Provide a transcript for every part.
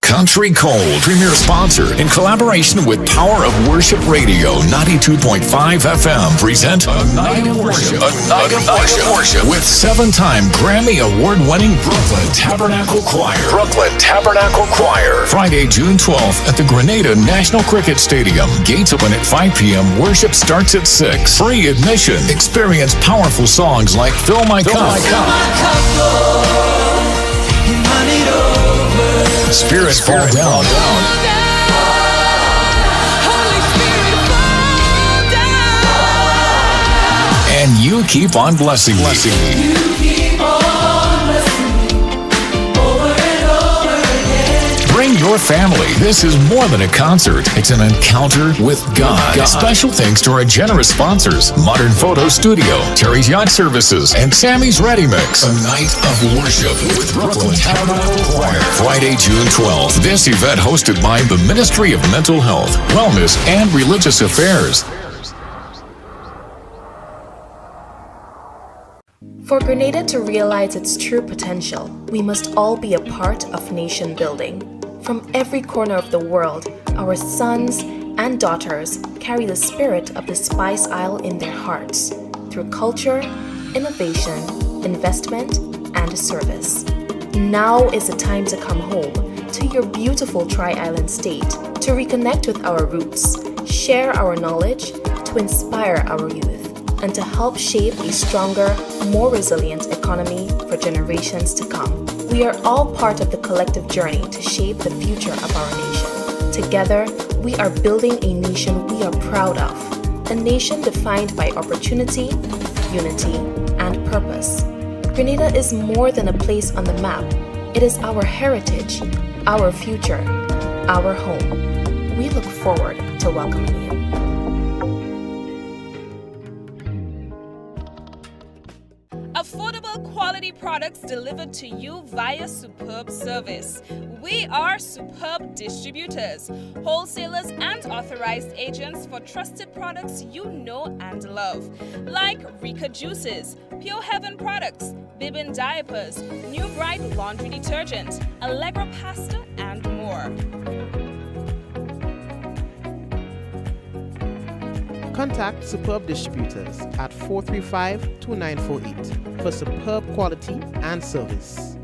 Country Cold, premier sponsor, in collaboration with Power of Worship Radio 92.5 FM, present A Night of Worship. A Night of Worship with 7-time Grammy Award-winning Brooklyn Tabernacle Choir. Brooklyn Tabernacle Choir. Friday, June 12th at the Grenada National Cricket Stadium. Gates open at 5 p.m. Worship starts at 6. Free admission. Experience powerful songs like Fill My Cup. Spirits fall down. Holy Spirit, fall down. And you keep on blessing me. You keep on blessing me over and over again. Bring your family. This is more than a concert. It's an encounter with God. Special thanks to our generous sponsors, Modern Photo Studio, Terry's Yacht Services, and Sammy's Ready Mix. A Night of Worship with Brooklyn Tabernacle Choir. Friday, June 12th. This event hosted by the Ministry of Mental Health, Wellness, and Religious Affairs. For Grenada to realize its true potential, we must all be a part of nation building. From every corner of the world, our sons and daughters carry the spirit of the Spice Isle in their hearts through culture, innovation, investment, and service. Now is the time to come home to your beautiful Tri-Island state to reconnect with our roots, share our knowledge, to inspire our youth, and to help shape a stronger, more resilient economy for generations to come. We are all part of the collective journey to shape the future of our nation. Together, we are building a nation we are proud of, a nation defined by opportunity, unity, and purpose. Grenada is more than a place on the map. It is our heritage, our future, our home. We look forward to welcoming you. Affordable quality products delivered to you via Superb Service. We are Superb Distributors, wholesalers and authorized agents for trusted products you know and love, like Rika Juices, Pure Heaven products, Bibin diapers, New Bright laundry detergent, Allegra pasta, and more. Contact Superb Distributors at 435-2948 for superb quality and service.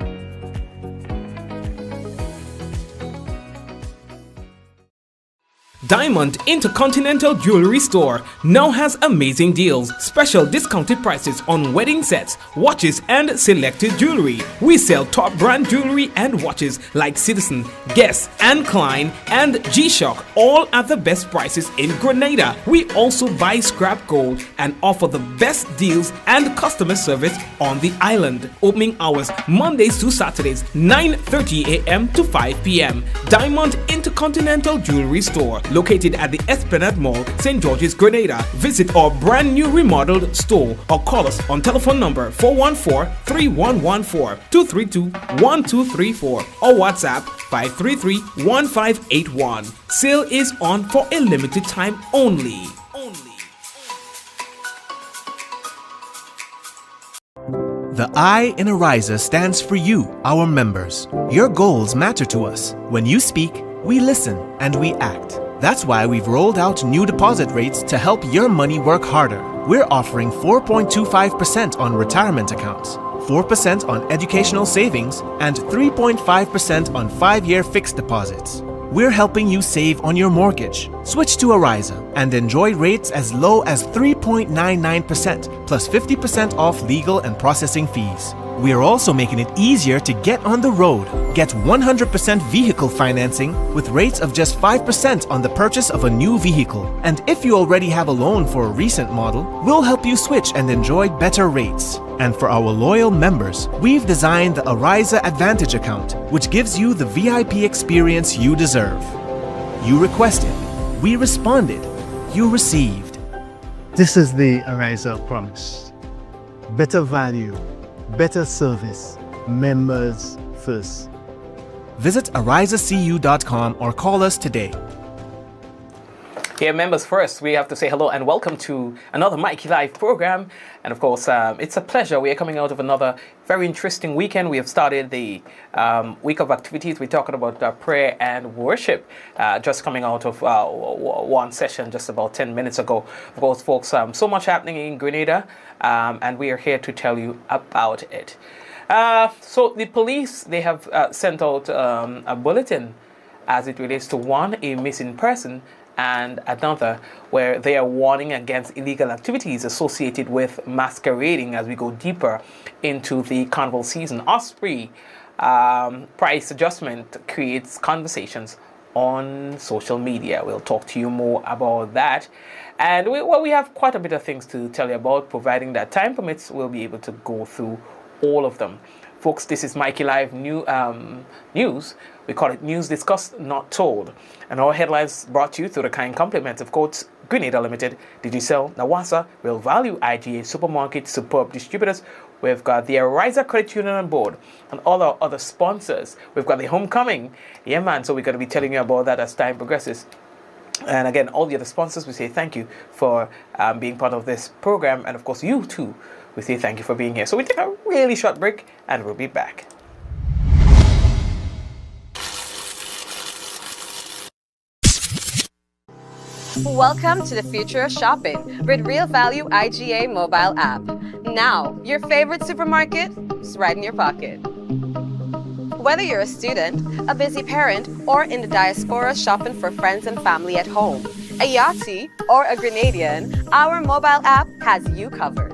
Diamond Intercontinental Jewelry Store now has amazing deals, special discounted prices on wedding sets, watches, and selected jewelry. We sell top brand jewelry and watches like Citizen, Guess, and Klein, and G-Shock, all at the best prices in Grenada. We also buy scrap gold and offer the best deals and customer service on the island. Opening hours Mondays to Saturdays, 9:30 a.m. to 5 p.m. Diamond Intercontinental Jewelry Store, located at the Esplanade Mall, St. George's, Grenada. Visit our brand new remodeled store or call us on telephone number 414-3114, 232-1234 or WhatsApp 533-1581. Sale is on for a limited time only. The I in Ariza stands for you, our members. Your goals matter to us. When you speak, we listen and we act. That's why we've rolled out new deposit rates to help your money work harder. We're offering 4.25% on retirement accounts, 4% on educational savings, and 3.5% on 5-year fixed deposits. We're helping you save on your mortgage. Switch to Ariza and enjoy rates as low as 3.99% plus 50% off legal and processing fees. We are also making it easier to get on the road. Get 100% vehicle financing with rates of just 5% on the purchase of a new vehicle. And if you already have a loan for a recent model, we'll help you switch and enjoy better rates. And for our loyal members, we've designed the Ariza Advantage account, which gives you the VIP experience you deserve. You requested, we responded, you received. This is the Ariza promise. Better value, better service, members first. Visit arizacu.com or call us today. Here, members, first, we have to say hello and welcome to another Mikey Live program. And of course, it's a pleasure. We are coming out of another very interesting weekend. We have started the week of activities. We're talking about prayer and worship, just coming out of one session just about 10 minutes ago. Of course, folks, so much happening in Grenada, and we are here to tell you about it. So the police, they have sent out a bulletin as it relates to one, a missing person, and another where they are warning against illegal activities associated with masquerading as we go deeper into the carnival season. Osprey price adjustment creates conversations on social media. We'll talk to you more about that. And we have quite a bit of things to tell you about. Providing that time permits, we'll be able to go through all of them. Folks, this is Mikey Live News. We call it News Discussed, Not Told. And our headlines brought to you through the kind compliments of Courts, Grenada Limited, Digicel, Nawasa, Real Value, IGA, Supermarket, Superb Distributors. We've got the Ariza Credit Union on board and all our other sponsors. We've got the Homecoming. Yeah, man, so we're going to be telling you about that as time progresses. And again, all the other sponsors, we say thank you for being part of this program. And of course, you too, we say thank you for being here. So we take a really short break and we'll be back. Welcome to the future of shopping with Real Value IGA mobile app. Now, your favorite supermarket is right in your pocket. Whether you're a student, a busy parent, or in the diaspora shopping for friends and family at home, a Yachty, or a Grenadian, our mobile app has you covered.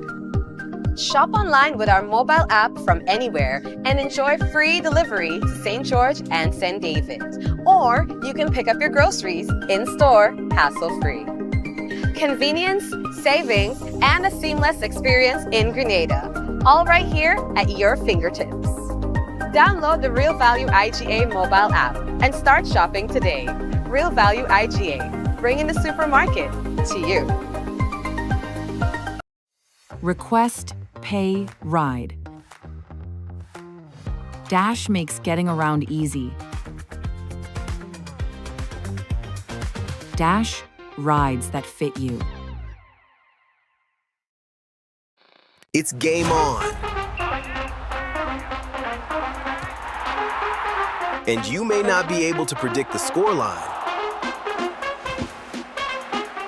Shop online with our mobile app from anywhere and enjoy free delivery to St. George and St. David. Or you can pick up your groceries in-store, hassle-free. Convenience, savings, and a seamless experience in Grenada. All right here at your fingertips. Download the Real Value IGA mobile app and start shopping today. Real Value IGA, bringing the supermarket to you. Request, pay, ride. Dash makes getting around easy. Dash, rides that fit you. It's game on. And you may not be able to predict the scoreline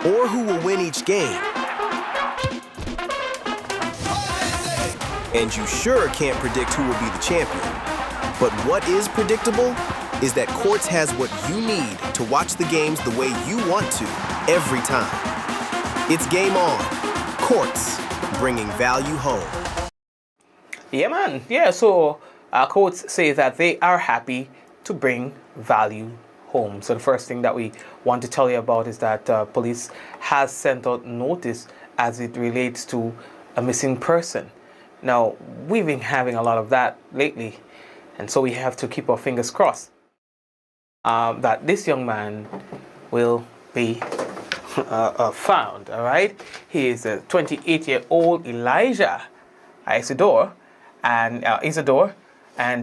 or who will win each game. And you sure can't predict who will be the champion. But what is predictable is that Courts has what you need to watch the games the way you want to every time. It's game on. Courts, bringing value home. Yeah, man. Yeah, so Courts say that they are happy to bring value home. So the first thing that we want to tell you about is that police has sent out notice as it relates to a missing person. Now, we've been having a lot of that lately, and so we have to keep our fingers crossed that this young man will be found, all right? He is a 28-year-old Elijah Isidore, and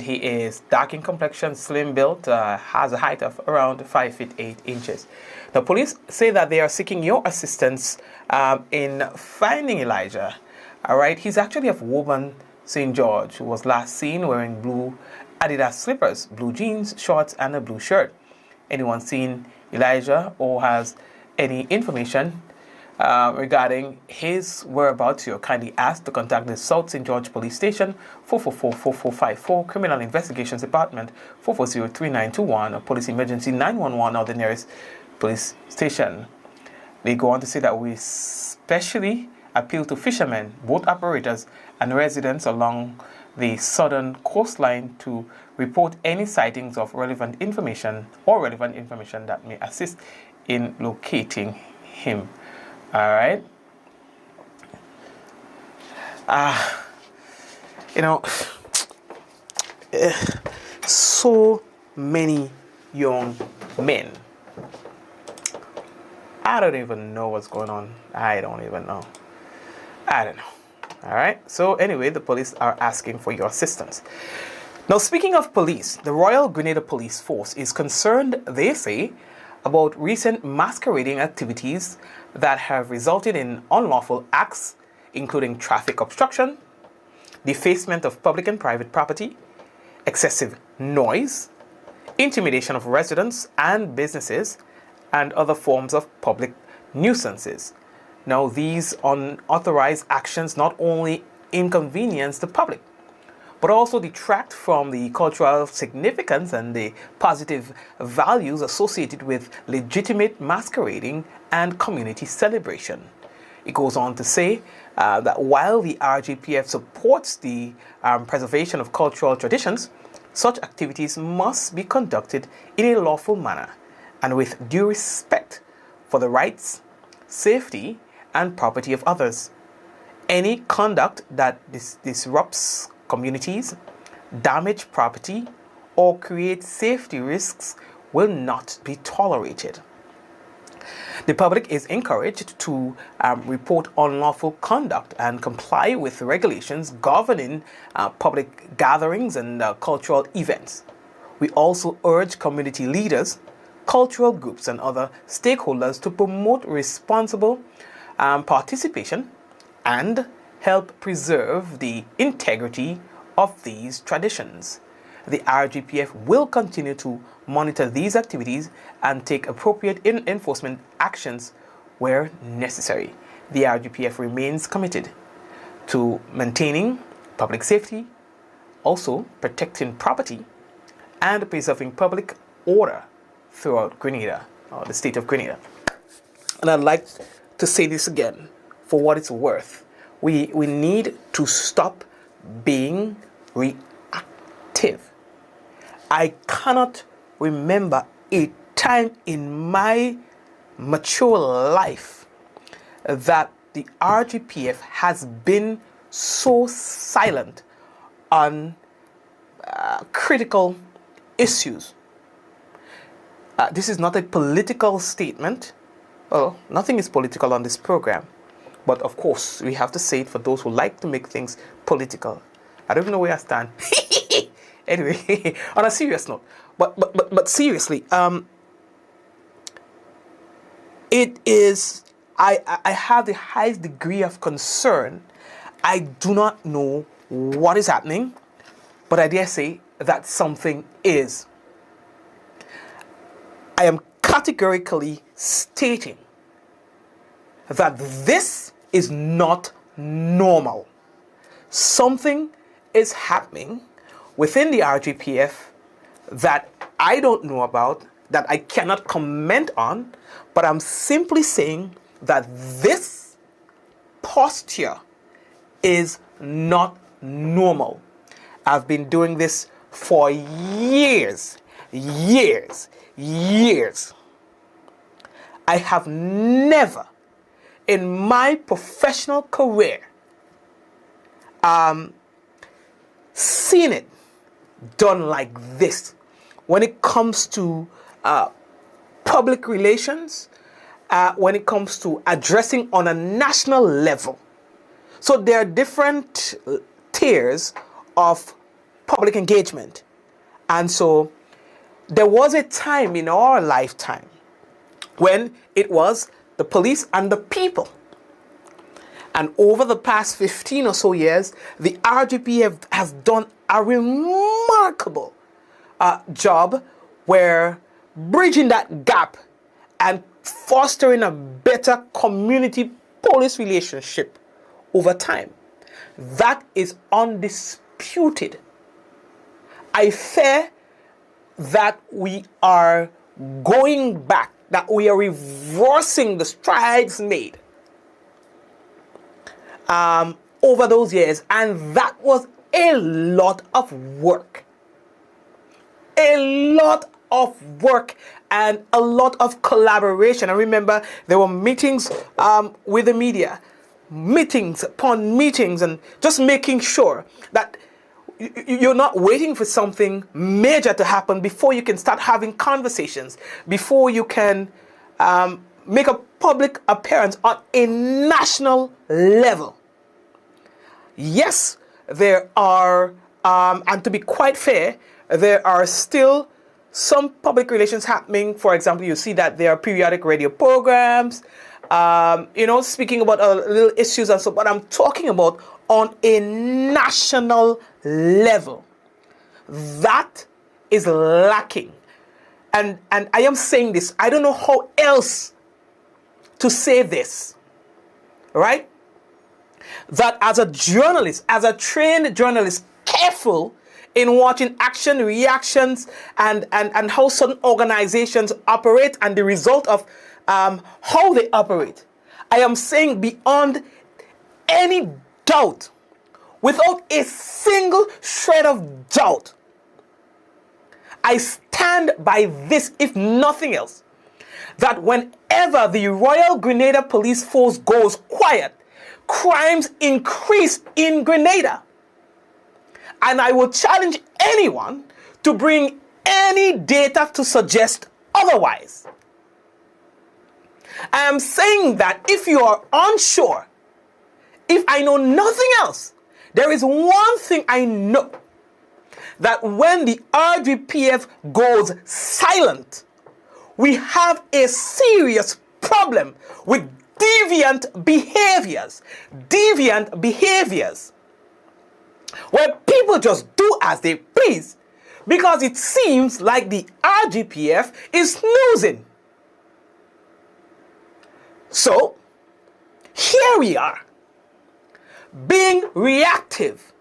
he is dark in complexion, slim built, has a height of around 5 feet 8 inches. The police say that they are seeking your assistance in finding Elijah. All right, he's actually of Woburn, St. George, who was last seen wearing blue Adidas slippers, blue jeans, shorts, and a blue shirt. Anyone seen Elijah or has any information regarding his whereabouts, you're kindly asked to contact the South St. George Police Station, 444-4454, Criminal Investigations Department, 440-3921, or Police Emergency 911, or the nearest police station. They go on to say that we especially appeal to fishermen, boat operators, and residents along the southern coastline to report any sightings of relevant information that may assist in locating him. All right. So many young men. I don't even know what's going on. I don't know. All right. So anyway, the police are asking for your assistance. Now, speaking of police, the Royal Grenada Police Force is concerned, they say, about recent masquerading activities that have resulted in unlawful acts, including traffic obstruction, defacement of public and private property, excessive noise, intimidation of residents and businesses, and other forms of public nuisances. Now, these unauthorized actions not only inconvenience the public, but also detract from the cultural significance and the positive values associated with legitimate masquerading and community celebration. It goes on to say that while the RGPF supports the preservation of cultural traditions, such activities must be conducted in a lawful manner and with due respect for the rights, safety, and property of others. Any conduct that disrupts communities, damage property, or create safety risks will not be tolerated. The public is encouraged to report unlawful conduct and comply with regulations governing public gatherings and cultural events. We also urge community leaders, cultural groups, and other stakeholders to promote responsible participation and help preserve the integrity of these traditions. The RGPF will continue to monitor these activities and take appropriate enforcement actions where necessary. The RGPF remains committed to maintaining public safety, also protecting property, and preserving public order throughout Grenada, or the state of Grenada. And I'd like to say this again, for what it's worth. We need to stop being reactive. I cannot remember a time in my mature life that the RGPF has been so silent on critical issues. This is not a political statement. Well, nothing is political on this program. But of course, we have to say it for those who like to make things political. I don't even know where I stand. Anyway, on a serious note. But seriously, it is, I have the highest degree of concern. I do not know what is happening, but I dare say that something is. I am categorically stating that this is not normal. Something is happening within the RGPF that I don't know about, that I cannot comment on, but I'm simply saying that this posture is not normal. I've been doing this for years. I have never in my professional career seen it done like this when it comes to public relations, when it comes to addressing on a national level. So there are different tiers of public engagement. And so there was a time in our lifetime when it was the police and the people. And over the past 15 or so years, the RGPF has done a remarkable job where bridging that gap and fostering a better community-police relationship over time. That is undisputed. I fear that we are going back, that we are reversing the strides made over those years, and that was a lot of work. A lot of work and a lot of collaboration. I remember there were meetings with the media, meetings upon meetings, and just making sure that you're not waiting for something major to happen before you can start having conversations, before you can make a public appearance on a national level. Yes, there are, and to be quite fair, there are still some public relations happening. For example, you see that there are periodic radio programs, speaking about little issues and so, but I'm talking about on a national level. That is lacking. And I am saying this, I don't know how else to say this, right? That as a journalist, as a trained journalist, careful in watching action, reactions, and how certain organizations operate and the result of how they operate. I am saying beyond any doubt, without a single shred of doubt, I stand by this, if nothing else, that whenever the Royal Grenada Police Force goes quiet, crimes increase in Grenada. And I will challenge anyone to bring any data to suggest otherwise. I am saying that if you are unsure, if I know nothing else, there is one thing I know, that when the RGPF goes silent, we have a serious problem with deviant behaviors, where people just do as they please because it seems like the RGPF is snoozing. So, here we are, being reactive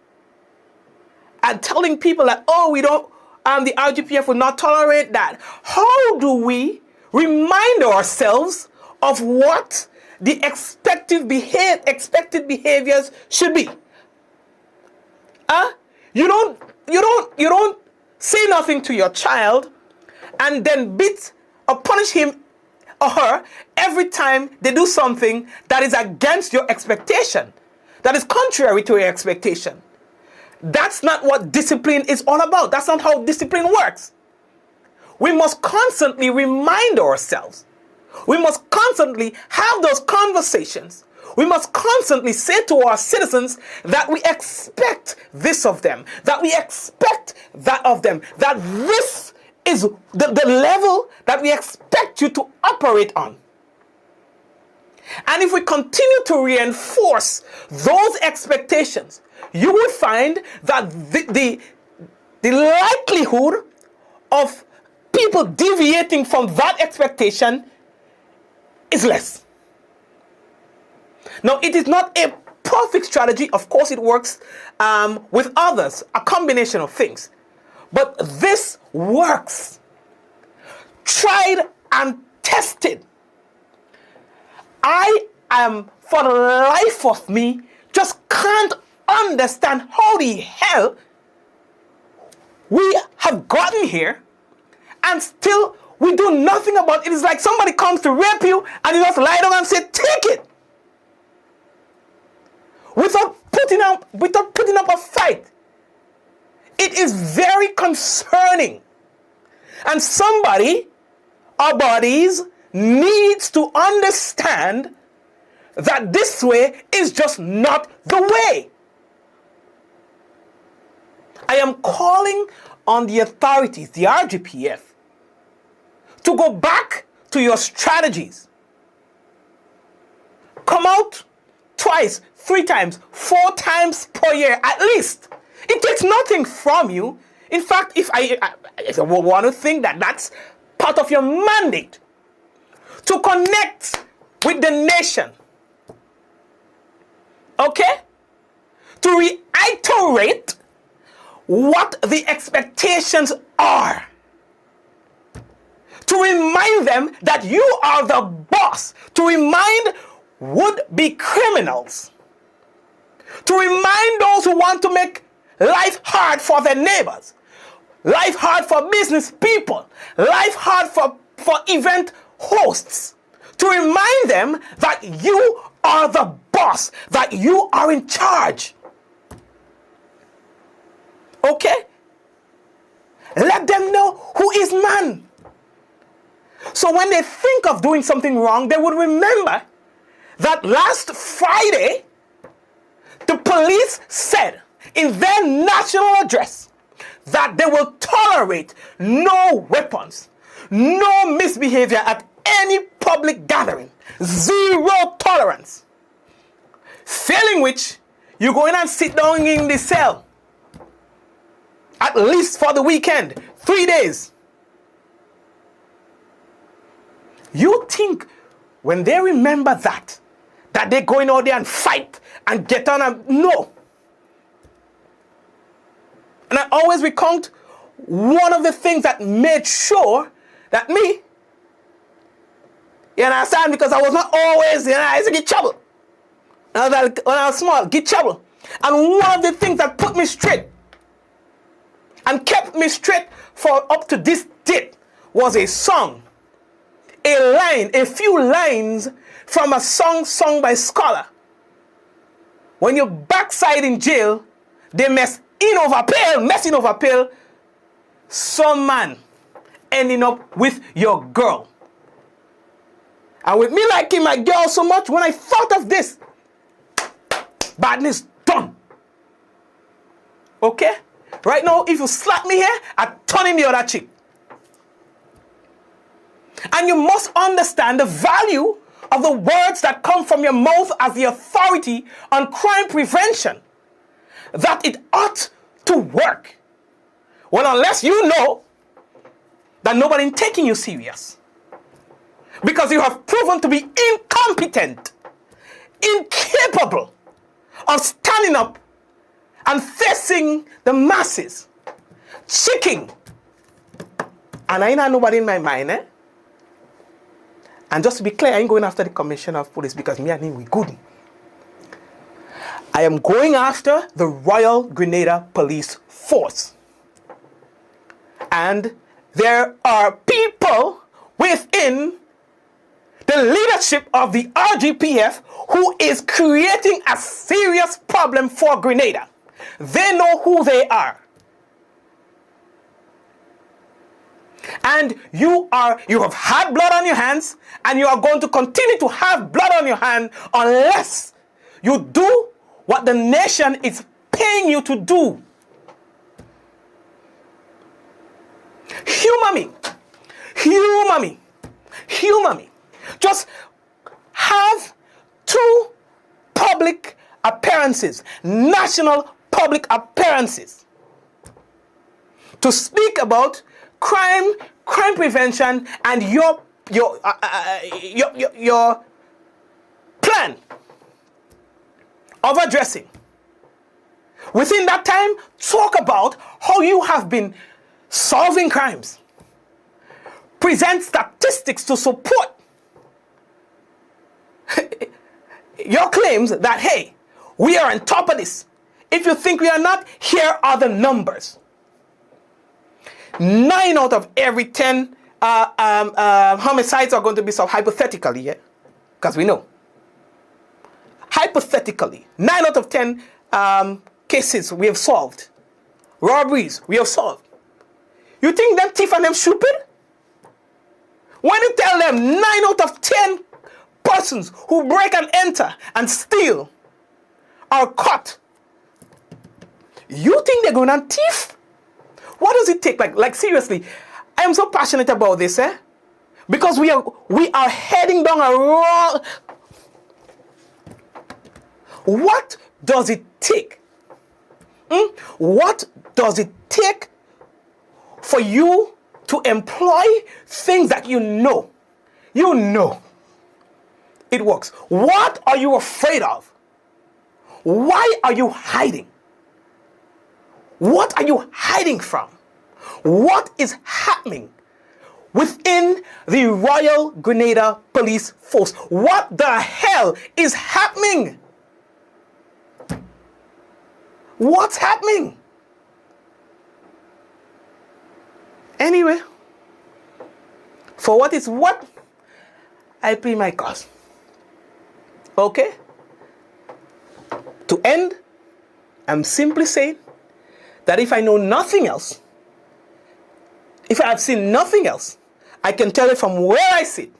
and telling people that, the RGPF will not tolerate that. How do we remind ourselves of what the expected behaviors should be? You don't say nothing to your child and then beat or punish him or her every time they do something that is against your expectation, that is contrary to your expectation. That's not what discipline is all about. That's not how discipline works. We must constantly remind ourselves. We must constantly have those conversations. We must constantly say to our citizens that we expect this of them, that we expect that of them, that this is the level that we expect you to operate on. And if we continue to reinforce those expectations, you will find that the likelihood of people deviating from that expectation is less. Now, it is not a perfect strategy. Of course, it works with others, a combination of things. But this works. Tried and tested. I am, for the life of me, just can't understand how the hell we have gotten here and still we do nothing about it. It's like somebody comes to rape you and you just lie down and say, take it. Without putting up a fight. It is very concerning. And somebody, our bodies, needs to understand that this way is just not the way. I am calling on the authorities, the RGPF, to go back to your strategies. Come out twice, 3 times, 4 times per year at least. It takes nothing from you. In fact, if I want to think that that's part of your mandate, to connect with the nation. Okay? To reiterate what the expectations are. To remind them that you are the boss. To remind would-be criminals. To remind those who want to make life hard for their neighbors. Life hard for business people. Life hard for event hosts. To remind them that you are the boss. That you are in charge. Okay? Let them know who is man. So when they think of doing something wrong, they would remember that last Friday, the police said in their national address that they will tolerate no weapons, no misbehavior at any public gathering, zero tolerance. Failing which, you go in and sit down in the cell, at least for the weekend, 3 days. You think when they remember that they're going out there and fight and get on and no. And I always recount one of the things that made sure that me, you understand, because I was not always, I used to get trouble. When I was small, get trouble. And one of the things that put me straight and kept me straight for up to this date was a song, a few lines from a song sung by Scholar. When you backside in jail, they messing over pill, some man ending up with your girl. And with me liking my girl so much, when I thought of this, badness done. Okay? Right now, if you slap me here, I turn in the other cheek. And you must understand the value of the words that come from your mouth as the authority on crime prevention. That it ought to work. Well, unless you know that nobody's taking you serious. Because you have proven to be incompetent, incapable of standing up and facing the masses. Chicken. And I ain't had nobody in my mind, eh? And just to be clear, I ain't going after the commissioner of police because me and him, we good. I am going after the Royal Grenada Police Force. And there are people within the leadership of the RGPF who is creating a serious problem for Grenada. They know who they are. And you have had blood on your hands, and you are going to continue to have blood on your hand unless you do what the nation is paying you to do. Humor me. Humor me. Humor me. Just have 2 public appearances, national public appearances, to speak about crime prevention, and your plan of addressing. Within that time, talk about how you have been solving crimes. Present statistics to support your claims that, hey, we are on top of this. If you think we are not, here are the numbers. 9 out of every 10 homicides are going to be solved hypothetically, yeah? Because we know. Hypothetically, 9 out of 10 cases we have solved. Robberies we have solved. You think them thief and them stupid? When you tell them 9 out of 10 persons who break and enter and steal are caught, you think they're going to thief? What does it take? Like seriously, I am so passionate about this, eh? Because we are heading down a wrong. What does it take? What does it take for you to employ things that you know it works? What are you afraid of? Why are you hiding? What are you hiding from? What is happening within the Royal Grenada Police Force? What the hell is happening? What's happening? Anyway, for what is what, I plead my cause. Okay? To end, I'm simply saying that if I know nothing else, if I have seen nothing else, I can tell you from where I sit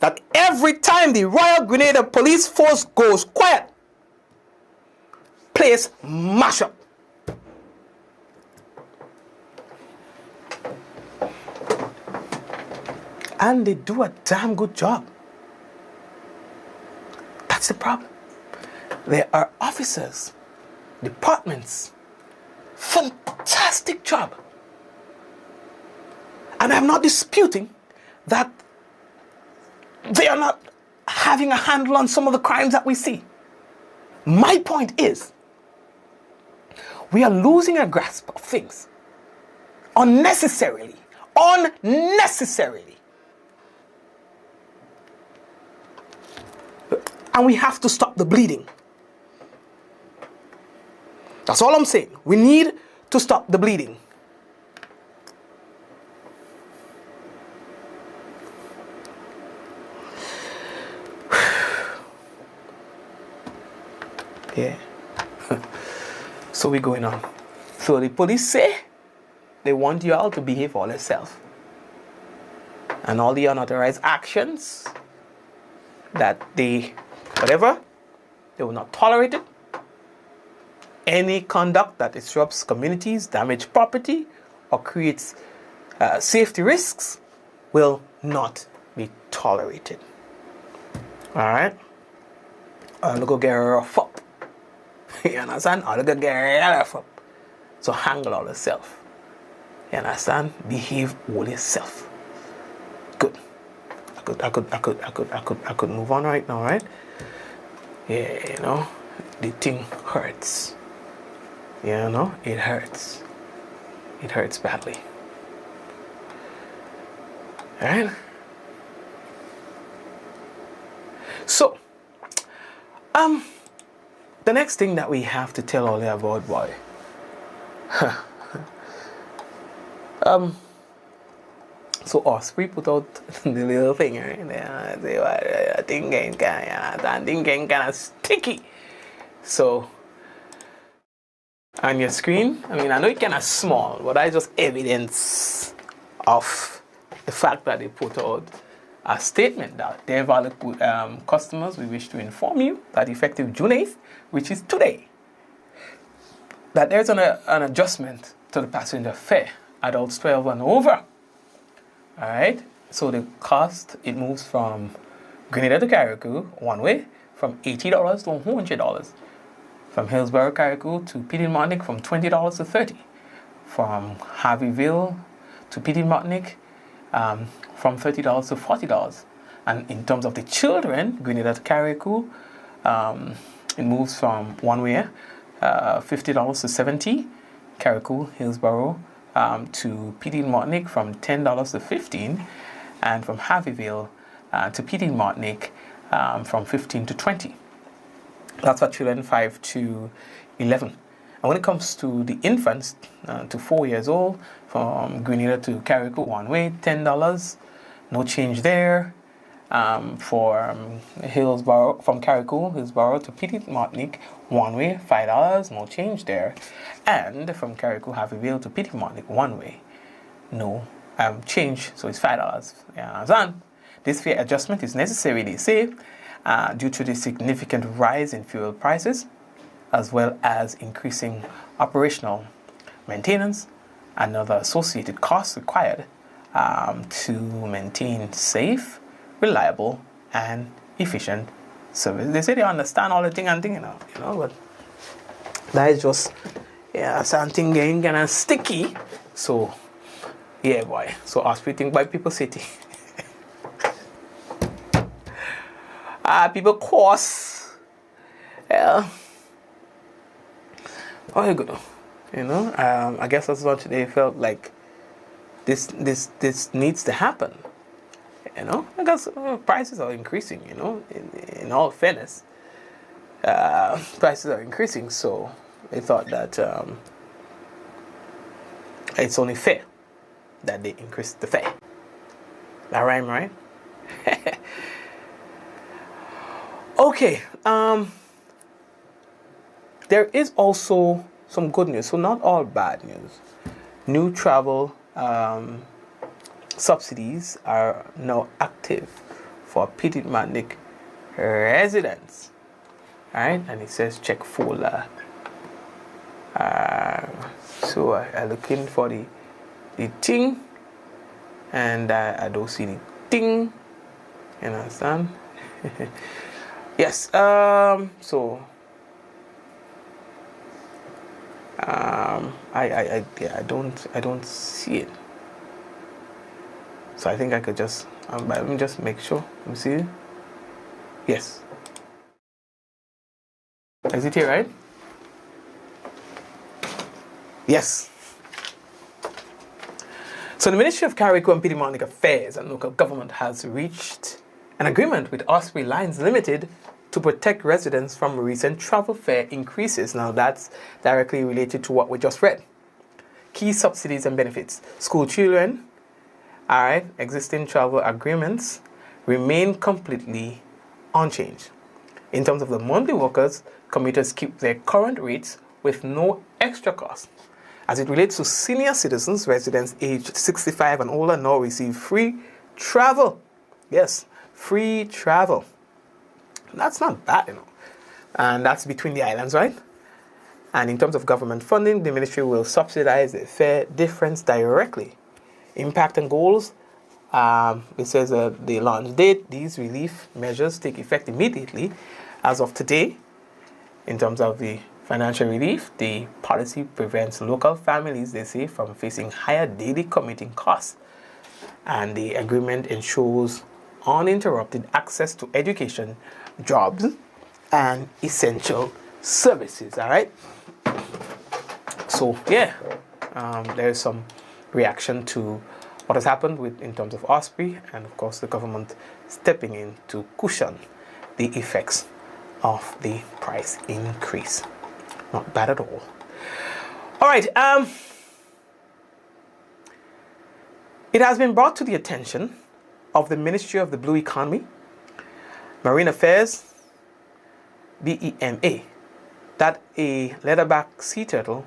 that every time the Royal Grenada Police Force goes quiet, place mash up. And they do a damn good job. That's the problem. There are officers, departments, fantastic job. And I'm not disputing that they are not having a handle on some of the crimes that we see. My point is, we are losing a grasp of things unnecessarily. Unnecessarily. And we have to stop the bleeding. That's all I'm saying. We need to stop the bleeding. Yeah. So we're going on. So the police say they want you all to behave all yourself. And all the unauthorized actions that they, whatever, they will not tolerate it. Any conduct that disrupts communities, damages property, or creates safety risks will not be tolerated. Alright? I'll go get rough up. You understand? I'll go get rough up. So handle all yourself. You understand? Behave all yourself. Good. I could move on right now, right? Yeah, you know, the thing hurts. You know, it hurts. It hurts badly. Alright? So, the next thing that we have to tell all you about, boy. So Osprey put out the little thing, right? I think it's kind of sticky. So on your screen, I mean, I know it's kind of small, but that's just evidence of the fact that they put out a statement that dear valued customers, we wish to inform you that effective June 8th, which is today, that there's an adjustment to the passenger fare, adults 12 and over. Alright, so the cost, it moves from Grenada to Carriacou one way from $80 to $100. From Hillsborough, Carriacou to Pete Martinique from $20 to $30. From Harveyville to Pete Martinique from $30 to $40. And in terms of the children, Grenada to Carriacou, it moves from one way $50 to $70. Carriacou, Hillsborough to Pete Martinique from $10 to $15, and from Harveyville to Pete Martinique from $15 to $20. That's for children 5 to 11. And when it comes to the infants to 4 years old, from Grenada to Carriacou one way, $10, no change there. For Hillsborough, from Carriacou, Hillsborough to Pete Martinique one way, $5, no change there. And from Carriacou, Harveyville to Pete Martinique one way, no change, so it's $5. You understand? This fare adjustment is necessary, they say, due to the significant rise in fuel prices, as well as increasing operational maintenance and other associated costs required to maintain safe, reliable, and efficient service. They say they understand all the thing and thing, you know, but that is just something getting kind of sticky. So, yeah, boy. So, Osprey think by People City. People course. Yeah. Oh, you go. You know, I guess that's what they felt like. This needs to happen. You know, because prices are increasing. You know, in all fairness, prices are increasing. So they thought that it's only fair that they increase the fare. That rhyme, right? Okay. There is also some good news. So not all bad news. New travel subsidies are now active for Pete Martinique residents. Alright, and it says check folder. So I'm looking for the thing, and I don't see thing. You understand? Yes. So. I don't see it. So I think I could just let me just make sure. Let me see. Yes. Is it here, right? Yes. So the Ministry of Carrico and Pedomonic Affairs and Local Government has reached an agreement with Osprey Lines Limited to protect residents from recent travel fare increases. Now that's directly related to what we just read. Key subsidies and benefits. School children, all right, existing travel agreements remain completely unchanged. In terms of the monthly workers, commuters keep their current rates with no extra cost. As it relates to senior citizens, residents aged 65 and older now receive free travel. Yes, free travel. That's not bad, you know. And that's between the islands, right? And in terms of government funding, the ministry will subsidize the fare difference directly. Impact and goals, it says the launch date. These relief measures take effect immediately as of today. In terms of the financial relief, the policy prevents local families, they say, from facing higher daily commuting costs. And the agreement ensures uninterrupted access to education, jobs, and essential services. All right. So yeah, there is some reaction to what has happened in terms of Osprey, and of course the government stepping in to cushion the effects of the price increase. Not bad at all. All right. It has been brought to the attention of the Ministry of the Blue Economy, Marine Affairs, BEMA, that a leatherback sea turtle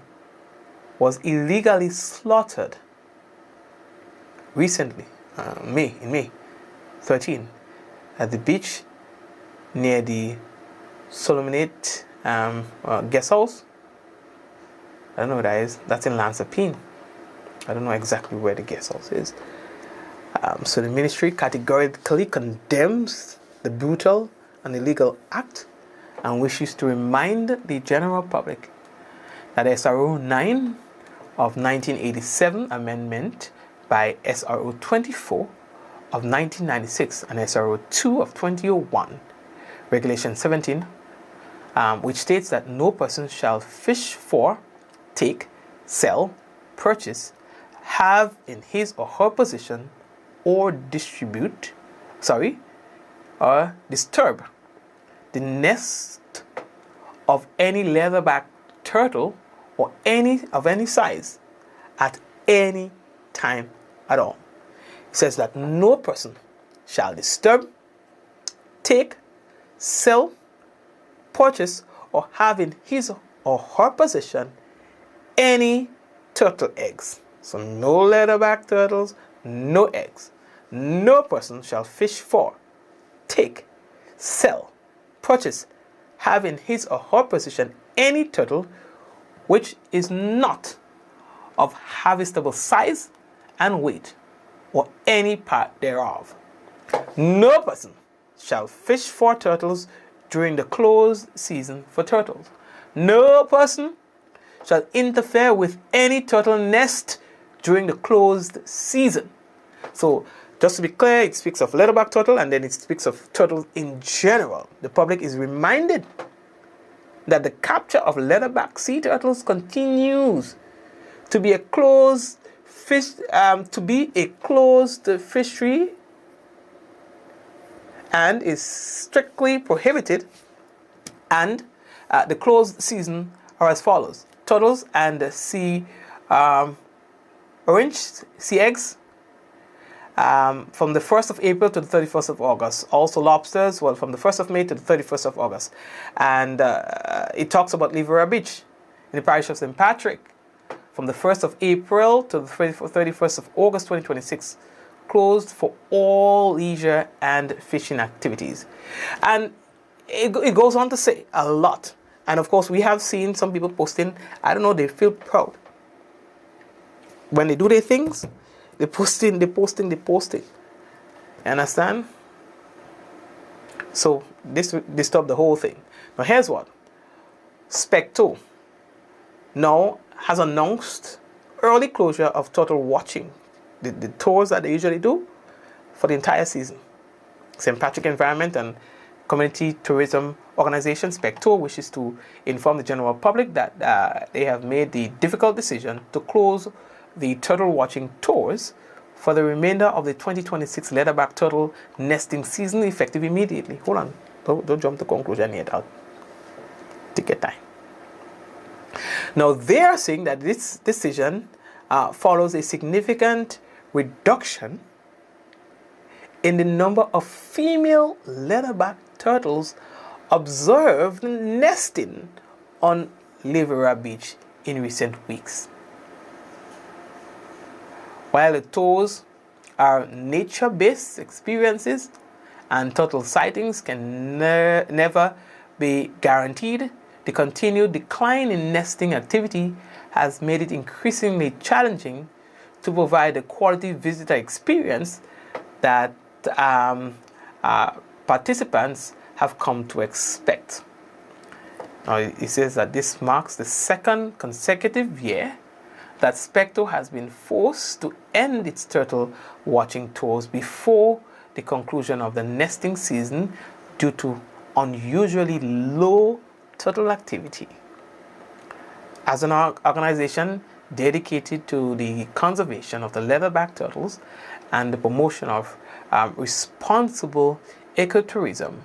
was illegally slaughtered recently, in May 13, at the beach near the Solomonate guest house. I don't know what that is. That's in Lansapine. I don't know exactly where the guest house is. So the ministry categorically condemns the brutal and illegal act and wishes to remind the general public that SRO 9 of 1987 amendment by SRO 24 of 1996 and SRO 2 of 2001, Regulation 17, which states that no person shall fish for, take, sell, purchase, have in his or her possession, or disturb the nest of any leatherback turtle or any size at any time at all. It says that no person shall disturb, take, sell, purchase, or have in his or her possession any turtle eggs. So no leatherback turtles, no eggs. No person shall fish for, take, sell, purchase, have in his or her possession any turtle which is not of harvestable size and weight, or any part thereof. No person shall fish for turtles during the closed season for turtles. No person shall interfere with any turtle nest during the closed season. So, just to be clear, it speaks of leatherback turtle and then it speaks of turtles in general. The public is reminded that the capture of leatherback sea turtles continues to be a closed fishery and is strictly prohibited. And the closed season are as follows: turtles and sea orange sea eggs from the 1st of April to the 31st of August. Also lobsters, well, from the 1st of May to the 31st of August. And it talks about Leverett Beach in the parish of St. Patrick from the 1st of April to the 31st of August 2026, closed for all leisure and fishing activities. And it goes on to say a lot. And of course, we have seen some people posting, I don't know, they feel proud. When they do their things, they posting. You understand? So this disturbed the whole thing. Now here's what. Specto now has announced early closure of turtle watching, the tours that they usually do for the entire season. St. Patrick Environment and Community Tourism Organization, Specto, wishes to inform the general public that they have made the difficult decision to close the turtle watching tours for the remainder of the 2026 leatherback turtle nesting season, effective immediately. Hold on, don't jump to conclusion yet. I'll take your time. Now, they are saying that this decision follows a significant reduction in the number of female leatherback turtles observed nesting on Livera Beach in recent weeks. While the tours are nature-based experiences and turtle sightings can never be guaranteed, the continued decline in nesting activity has made it increasingly challenging to provide a quality visitor experience that participants have come to expect. Now, it says that this marks the second consecutive year that Specto has been forced to end its turtle watching tours before the conclusion of the nesting season due to unusually low turtle activity. As an organization dedicated to the conservation of the leatherback turtles and the promotion of responsible ecotourism,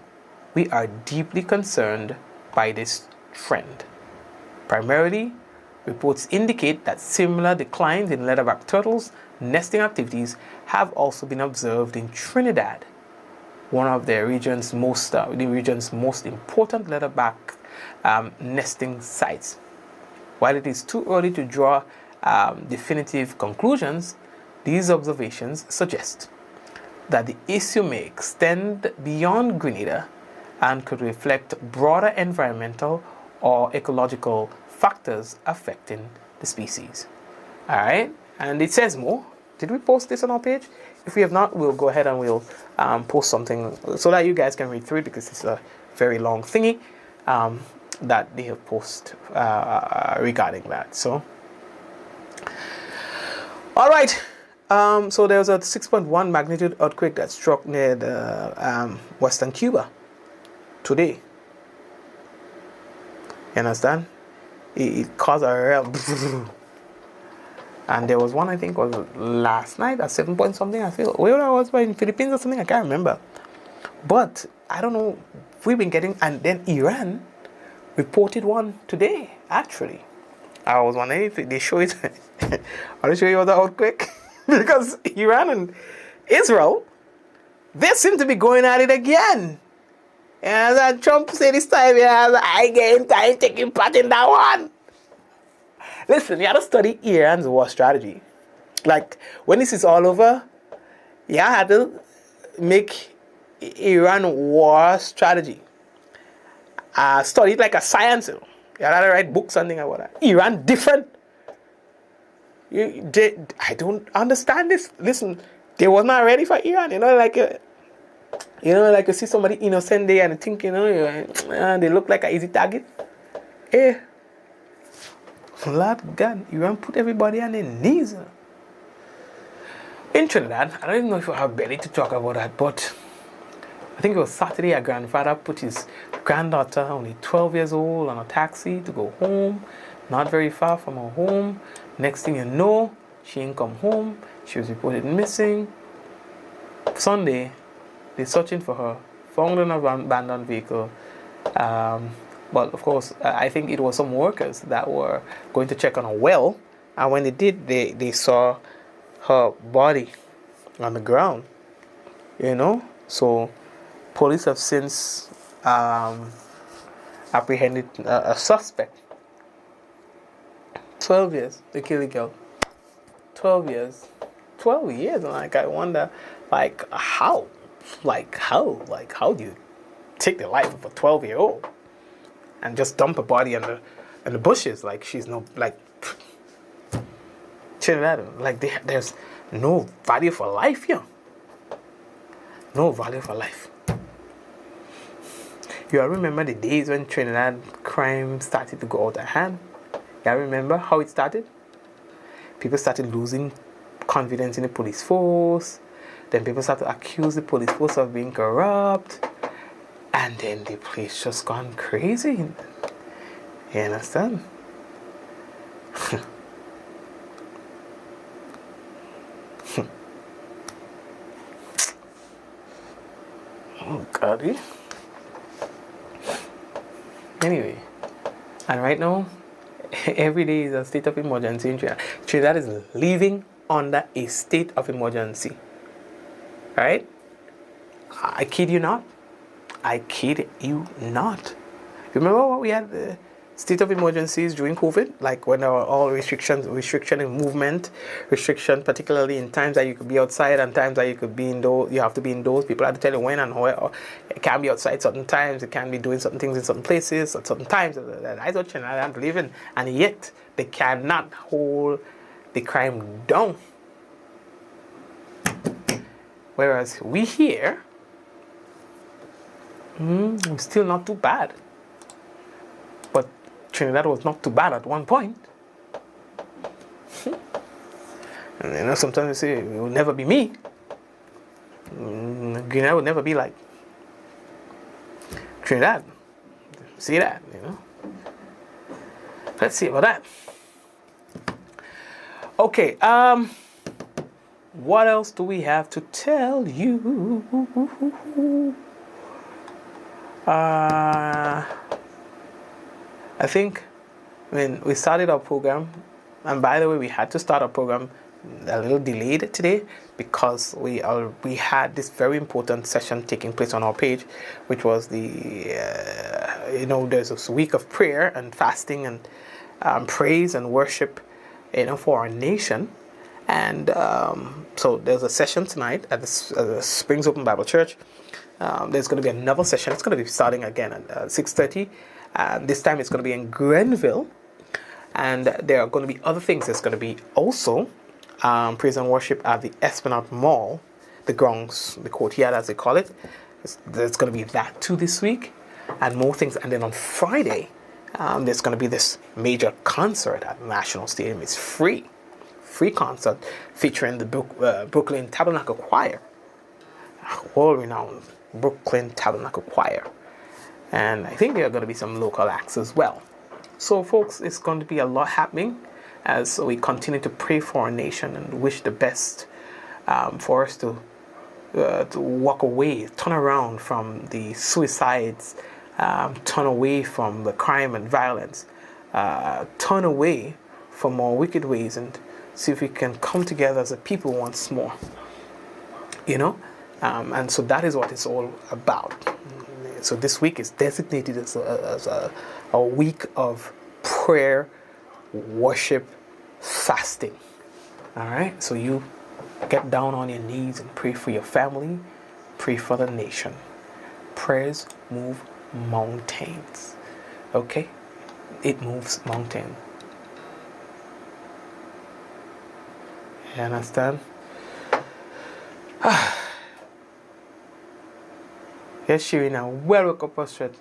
we are deeply concerned by this trend. Primarily, reports indicate that similar declines in leatherback turtles nesting activities have also been observed in Trinidad, one of the region's most important leatherback nesting sites. While it is too early to draw definitive conclusions, these observations suggest that the issue may extend beyond Grenada and could reflect broader environmental or ecological factors affecting the species. All right, and it says more. Did we post this on our page? If we have not, we'll go ahead and we'll post something so that you guys can read through it, because it's a very long thingy that they have posted regarding that. So, all right. So there was a 6.1 magnitude earthquake that struck near the western Cuba today. You understand? It caused a real and there was one, I think, was last night at 7 point something. I feel where I was in Philippines or something. I can't remember. But I don't know. We've been getting, and then Iran reported one today. Actually, I was wondering if they show it. I'll show you the earthquake because Iran and Israel, they seem to be going at it again. And Trump said this time, yeah, I get time taking part in that one. Listen, you have to study Iran's war strategy. Like, when this is all over, you have to make Iran war strategy. Study it like a science. You have to write books and things like that. Iran different. I don't understand this. Listen, they was not ready for Iran. Like you see somebody innocent there and think, they look like an easy target. Hey, Lord God, Iran put everybody on their knees. In Trinidad, I don't even know if I have belly to talk about that, but I think it was Saturday, a grandfather put his granddaughter, only 12 years old, on a taxi to go home, not very far from her home. Next thing you know, she ain't come home. She was reported missing. Sunday, they're searching for her, found in an abandoned vehicle. But of course, I think it was some workers that were going to check on a well, and when they did, they saw her body on the ground. So police have since apprehended a suspect. 12 years, they killed the girl. 12 years. 12 years, and I wonder, how do you take the life of a 12-year-old and just dump a body in the bushes like she's Trinidad, there's no value for life here. no value for life. You all remember the days when Trinidad crime started to go out of hand? You all remember how it started? People started losing confidence in the police force. Then people started to accuse the police force of being corrupt. And then the place just gone crazy. You understand? Oh, God. Eh? Anyway, and right now, every day is a state of emergency in Trinidad. Trinidad is living under a state of emergency. Right? I kid you not. I kid you not. Remember what we had the state of emergencies during COVID? Like when there were all restriction in movement, restriction particularly in times that you could be outside and times that you could be indoors. You have to be indoors. People had to tell you when and how. It can't be outside certain times. It can't be doing certain things in certain places at certain times. That's what Trinidad live in. And yet they cannot hold the crime down. Whereas we here, we're still not too bad. But Trinidad was not too bad at one point. And you know, sometimes you say, it will never be me. Grenada will never be like Trinidad. See that, you know? Let's see about that. Okay, what else do we have to tell you? I think when we started our program, and by the way, we had to start our program a little delayed today because we had this very important session taking place on our page, which was the there's this week of prayer and fasting and praise and worship, for our nation. And so there's a session tonight at the Springs Open Bible Church. There's going to be another session. It's going to be starting again at 6:30. This time it's going to be in Grenville. And there are going to be other things. There's going to be also praise and worship at the Esplanade Mall, the grounds, the courtyard as they call it. There's going to be that too this week and more things. And then on Friday, there's going to be this major concert at National Stadium. It's free concert featuring the Brooklyn Tabernacle Choir, world-renowned Brooklyn Tabernacle Choir. And I think there are going to be some local acts as well. So folks, it's going to be a lot happening as we continue to pray for our nation and wish the best for us to walk away, turn around from the suicides, turn away from the crime and violence, turn away from our wicked ways and see if we can come together as a people once more. And so that is what it's all about. So this week is designated as a week of prayer, worship, fasting. All right? So you get down on your knees and pray for your family, pray for the nation. Prayers move mountains. Okay? It moves mountains. You understand? Yes, Shirina, well woke up a sweat.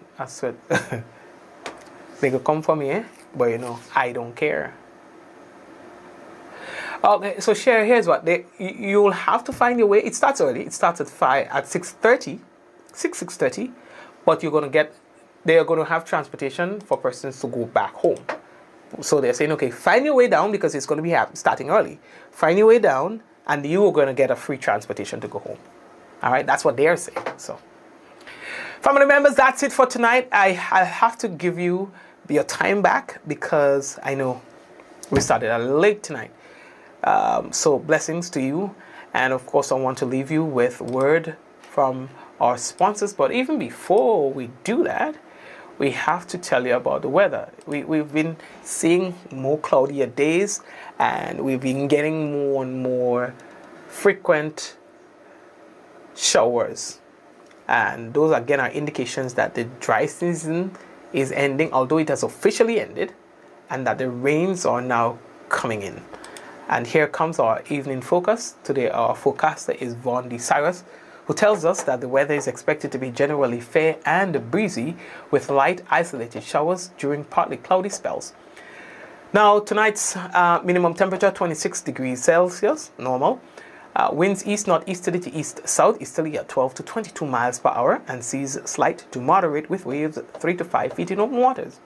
They could come for me, but I don't care. Okay, so here's what you'll have to find your way. It starts early. It starts at 6:30, but they are going to have transportation for persons to go back home. So they're saying, okay, find your way down because it's going to be starting early. Find your way down, and you are going to get a free transportation to go home. All right, that's what they're saying. So, family members, that's it for tonight. I have to give you your time back because I know we started a little late tonight. So blessings to you, and of course I want to leave you with word from our sponsors. But even before we do that, we have to tell you about the weather. We've been seeing more cloudier days, and we've been getting more and more frequent showers. And those again are indications that the dry season is ending, although it has officially ended, and that the rains are now coming in. And here comes our evening focus. Today our forecaster is Von D. Cyrus, who tells us that the weather is expected to be generally fair and breezy with light isolated showers during partly cloudy spells. Now, tonight's minimum temperature 26 degrees Celsius, normal. Winds east-northeasterly to east-southeasterly at 12 to 22 miles per hour, and seas slight to moderate with waves 3 to 5 feet in open waters.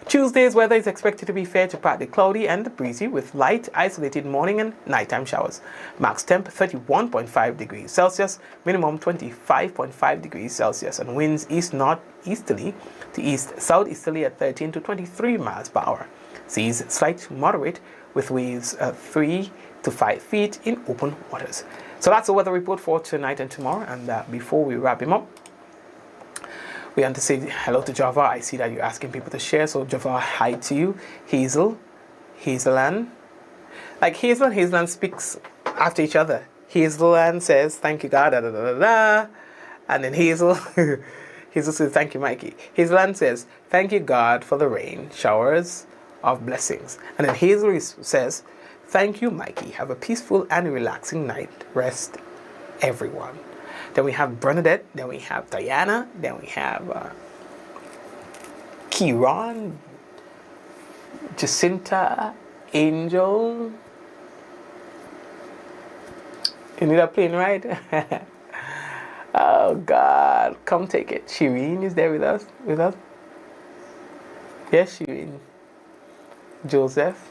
Tuesday's weather is expected to be fair to partly cloudy and breezy with light isolated morning and nighttime showers. Max temp 31.5 degrees Celsius, minimum 25.5 degrees Celsius, and winds east-northeasterly to east-southeasterly at 13 to 23 miles per hour. Seas slight to moderate with waves 3 to 5 feet in open waters. So that's the weather report for tonight and tomorrow. And before we wrap him up, we want to say hello to Java. I see that you're asking people to share. So Java, hi to you. Hazel, Hazelan. Like Hazel and Hazelan speaks after each other. Hazelan says, thank you God, da da da da da. And then Hazel, Hazel says, thank you Mikey. Hazelan says, thank you God for the rain, showers of blessings. And then Hazel says, thank you Mikey. Have a peaceful and relaxing night. Rest everyone. Then we have Bernadette, then we have Diana, then we have Kieran, Jacinta, Angel. You need a plane ride? Oh God, come take it. Shireen is there with us? Yes, Shireen. Joseph.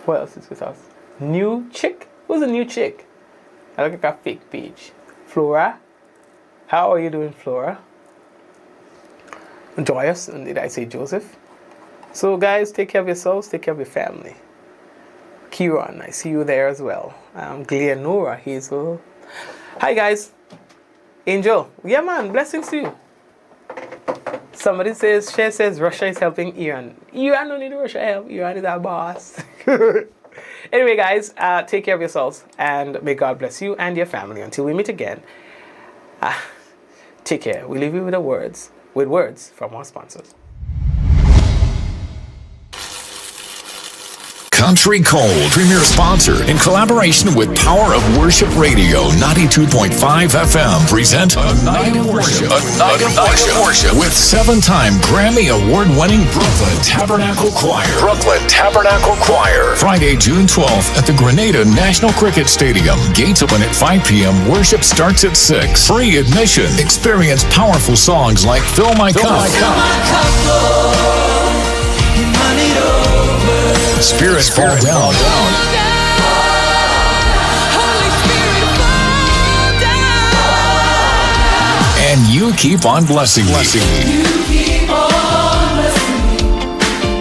What else is with us? New chick? Who's a new chick? I look like a fake page. Flora? How are you doing, Flora? Joyous? And did I say Joseph? So guys, take care of yourselves, take care of your family. Kieran, I see you there as well. Gleonora, Hazel. Hi guys. Angel. Yeah man, blessings to you. Somebody says, Cher says Russia is helping Iran. Iran don't need Russia help. Iran is our boss. Anyway, guys, take care of yourselves and may God bless you and your family until we meet again. Take care. We leave you with words from our sponsors. Country Cold, premier sponsor, in collaboration with Power of Worship Radio 92.5 FM, present A Night of Worship. A Night of Worship with 7-time Grammy Award-winning Brooklyn Tabernacle Choir. Friday, June 12th at the Grenada National Cricket Stadium. Gates open at 5 p.m. Worship starts at 6. Free admission. Experience powerful songs like Fill My Cup. Spirits fall down. And you keep on blessing me. You keep on blessing me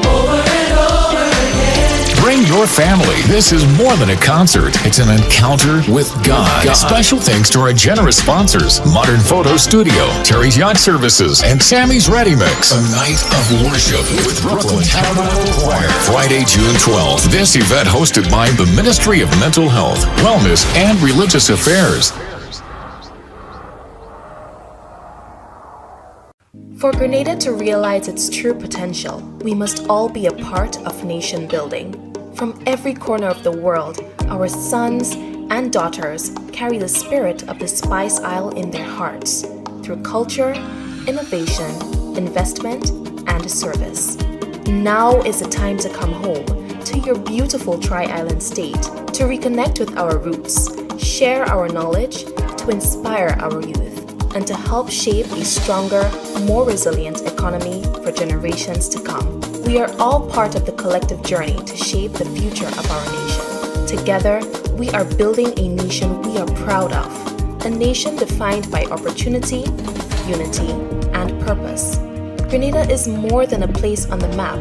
over and over again. Bring your family. This is more than a concert. It's an encounter with God. Special thanks to our generous sponsors, Modern Photo Studio, Terry's Yacht Services, and Sammy's Ready Mix. A Night of Worship with Brooklyn Tabernacle Choir. Friday, June 12th. This event hosted by the Ministry of Mental Health, Wellness, and Religious Affairs. For Grenada to realize its true potential, we must all be a part of nation building. From every corner of the world, our sons and daughters carry the spirit of the Spice Isle in their hearts through culture, innovation, investment, and service. Now is the time to come home to your beautiful Tri-Island state to reconnect with our roots, share our knowledge, to inspire our youth, and to help shape a stronger, more resilient economy for generations to come. We are all part of the collective journey to shape the future of our nation. Together, we are building a nation we are proud of, a nation defined by opportunity, unity, and purpose. Grenada is more than a place on the map.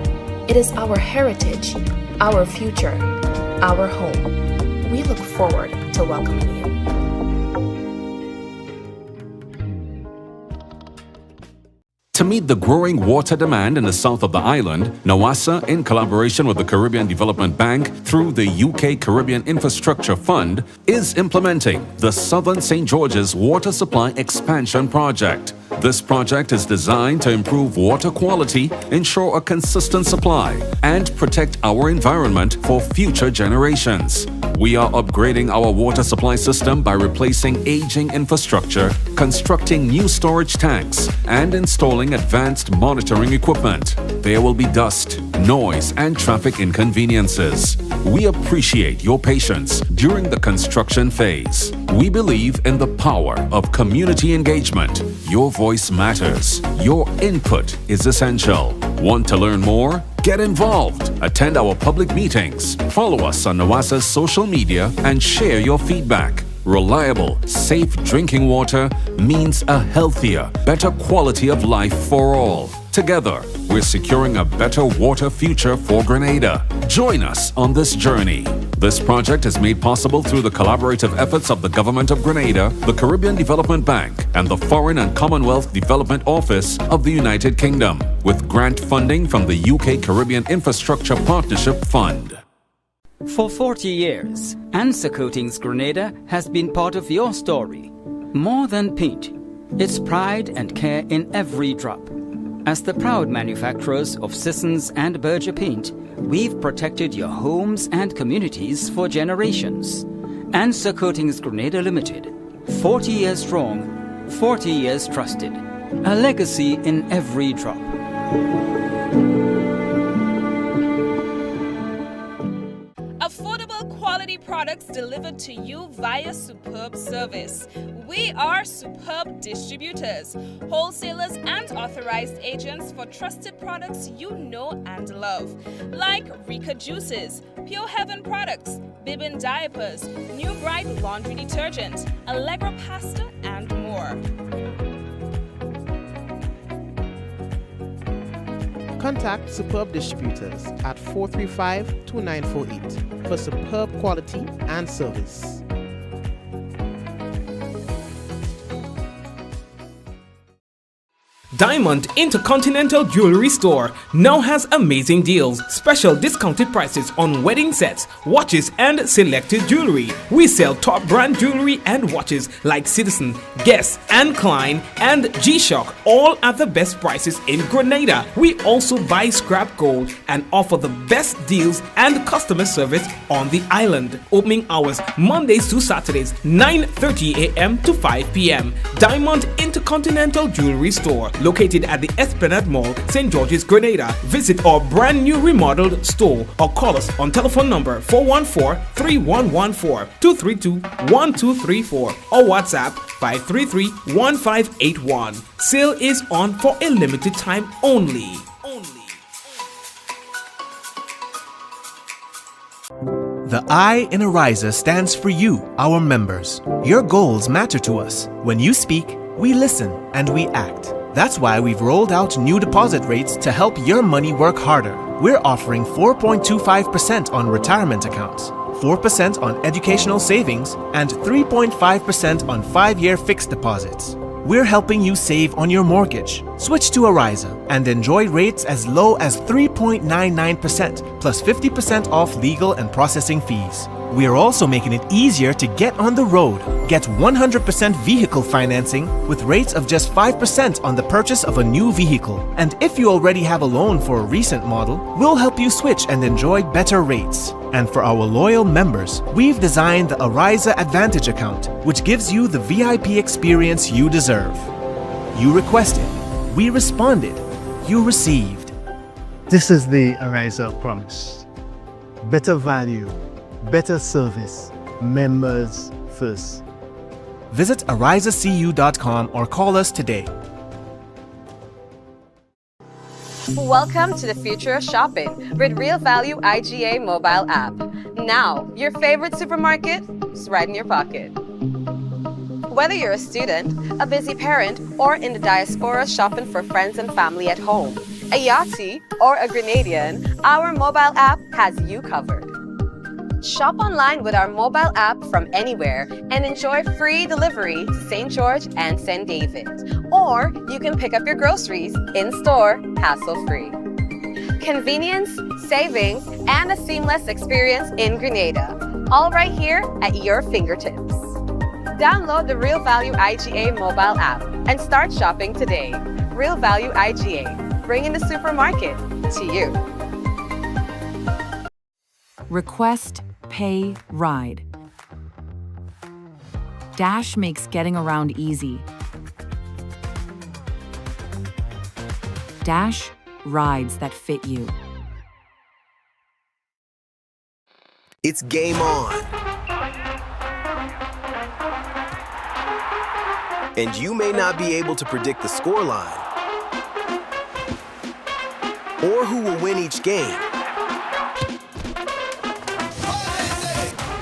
It is our heritage, our future, our home. We look forward to welcoming you. To meet the growing water demand in the south of the island, NAWASA, in collaboration with the Caribbean Development Bank through the UK Caribbean Infrastructure Fund, is implementing the Southern St. George's Water Supply Expansion Project. This project is designed to improve water quality, ensure a consistent supply, and protect our environment for future generations. We are upgrading our water supply system by replacing aging infrastructure, constructing new storage tanks, and installing advanced monitoring equipment. There will be dust, noise, and traffic inconveniences. We appreciate your patience during the construction phase. We believe in the power of community engagement. Your voice matters. Your input is essential. Want to learn more? Get involved. Attend our public meetings. Follow us on NAWASA's social media and share your feedback. Reliable, safe drinking water means a healthier, better quality of life for all. Together, we're securing a better water future for Grenada. Join us on this journey. This project is made possible through the collaborative efforts of the Government of Grenada, the Caribbean Development Bank, and the Foreign and Commonwealth Development Office of the United Kingdom, with grant funding from the UK Caribbean Infrastructure Partnership Fund. For 40 years, Answer Coatings Grenada has been part of your story. More than paint, it's pride and care in every drop. As the proud manufacturers of Sissons and Berger paint, we've protected your homes and communities for generations. Answer Coatings Grenada Limited, 40 years strong, 40 years trusted. A legacy in every drop. Affordable quality products delivered to you via superb service. We are superb distributors, wholesalers and authorized agents for trusted products you know and love. Like Rika Juices, Pure Heaven products, Bibbin diapers, New Bright laundry detergent, Allegra pasta and more. Contact Superb Distributors at 435-2948 for superb quality and service. Diamond Intercontinental Jewelry Store now has amazing deals, special discounted prices on wedding sets, watches, and selected jewelry. We sell top brand jewelry and watches like Citizen, Guess, and Klein, and G-Shock, all at the best prices in Grenada. We also buy scrap gold and offer the best deals and customer service on the island. Opening hours Mondays to Saturdays, 9:30 a.m. to 5 p.m. Diamond Intercontinental Jewelry Store, located at the Esplanade Mall, St. George's, Grenada. Visit our brand new remodeled store or call us on telephone number 414-3114, 232-1234 or WhatsApp 533-1581. Sale is on for a limited time only. The I in Ariza stands for you, our members. Your goals matter to us. When you speak, we listen and we act. That's why we've rolled out new deposit rates to help your money work harder. We're offering 4.25% on retirement accounts, 4% on educational savings, and 3.5% on 5-year fixed deposits. We're helping you save on your mortgage. Switch to Ariza and enjoy rates as low as 3.99% plus 50% off legal and processing fees. We are also making it easier to get on the road. Get 100% vehicle financing with rates of just 5% on the purchase of a new vehicle. And if you already have a loan for a recent model, we'll help you switch and enjoy better rates. And for our loyal members, we've designed the Ariza Advantage account, which gives you the VIP experience you deserve. You requested, we responded, you received. This is the Ariza promise. Better value, better service, members first. Visit arizacu.com or call us today. Welcome to the future of shopping with Real Value IGA mobile app. Now, your favorite supermarket is right in your pocket. Whether you're a student, a busy parent, or in the diaspora shopping for friends and family at home, a Yachty, or a Grenadian, our mobile app has you covered. Shop online with our mobile app from anywhere and enjoy free delivery to St. George and St. David. Or you can pick up your groceries in-store, hassle-free. Convenience, savings, and a seamless experience in Grenada. All right here at your fingertips. Download the Real Value IGA mobile app and start shopping today. Real Value IGA, bringing the supermarket to you. Request, pay, ride. Dash makes getting around easy. Dash, rides that fit you. It's game on. And you may not be able to predict the scoreline or who will win each game.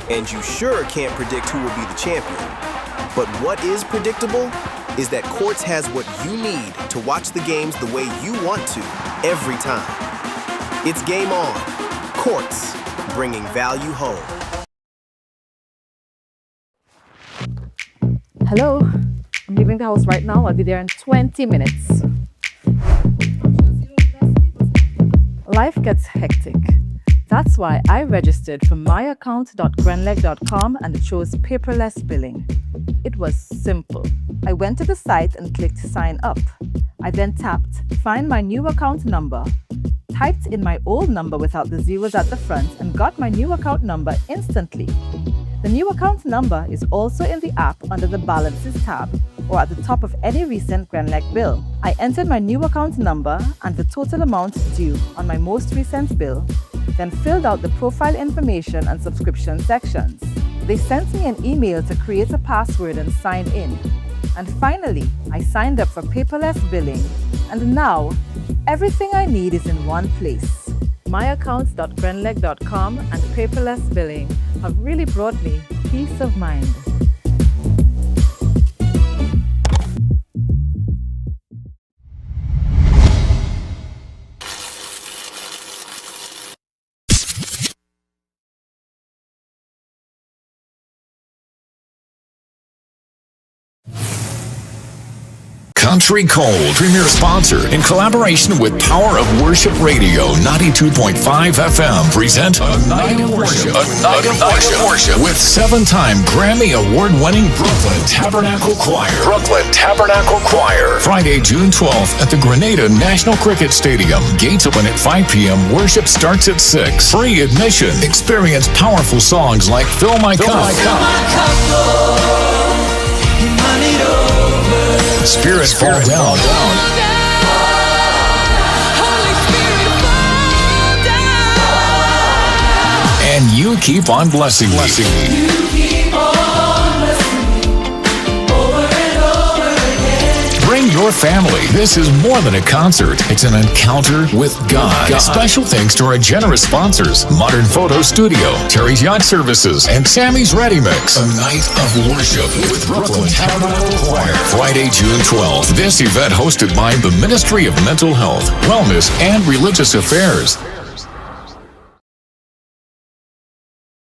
And you sure can't predict who will be the champion. But what is predictable is that Quartz has what you need to watch the games the way you want to every time. It's game on. Quartz, bringing value home. Hello, I'm leaving the house right now. I'll be there in 20 minutes. Life gets hectic. That's why I registered for myaccount.grenleg.com and chose paperless billing. It was simple. I went to the site and clicked sign up. I then tapped find my new account number, typed in my old number without the zeros at the front, and got my new account number instantly. The new account number is also in the app under the Balances tab or at the top of any recent Grenleg bill. I entered my new account number and the total amount due on my most recent bill, then filled out the profile information and subscription sections. They sent me an email to create a password and sign in. And finally, I signed up for paperless billing, and now everything I need is in one place. Myaccount.grenleg.com and paperless billing have really brought me peace of mind. Country Cold, premier sponsor, in collaboration with Power of Worship Radio 92.5 FM, present A Night of Worship. A Night of Worship with 7-time Grammy Award-winning Brooklyn Tabernacle Choir. Brooklyn Tabernacle Choir. Friday, June 12th at the Grenada National Cricket Stadium. Gates open at 5 p.m. Worship starts at 6. Free admission. Experience powerful songs like Fill My Cup. Spirit fall down. And you keep on blessing me. You keep on blessing me over and over again. Bring your family. This is more than a concert. It's an encounter with God. Special thanks to our generous sponsors, Modern Photo Studio, Terry's Yacht Services, and Sammy's Ready Mix. A Night of Worship with Brooklyn Tabernacle Choir. Friday, June 12th. This event hosted by the Ministry of Mental Health, Wellness, and Religious Affairs.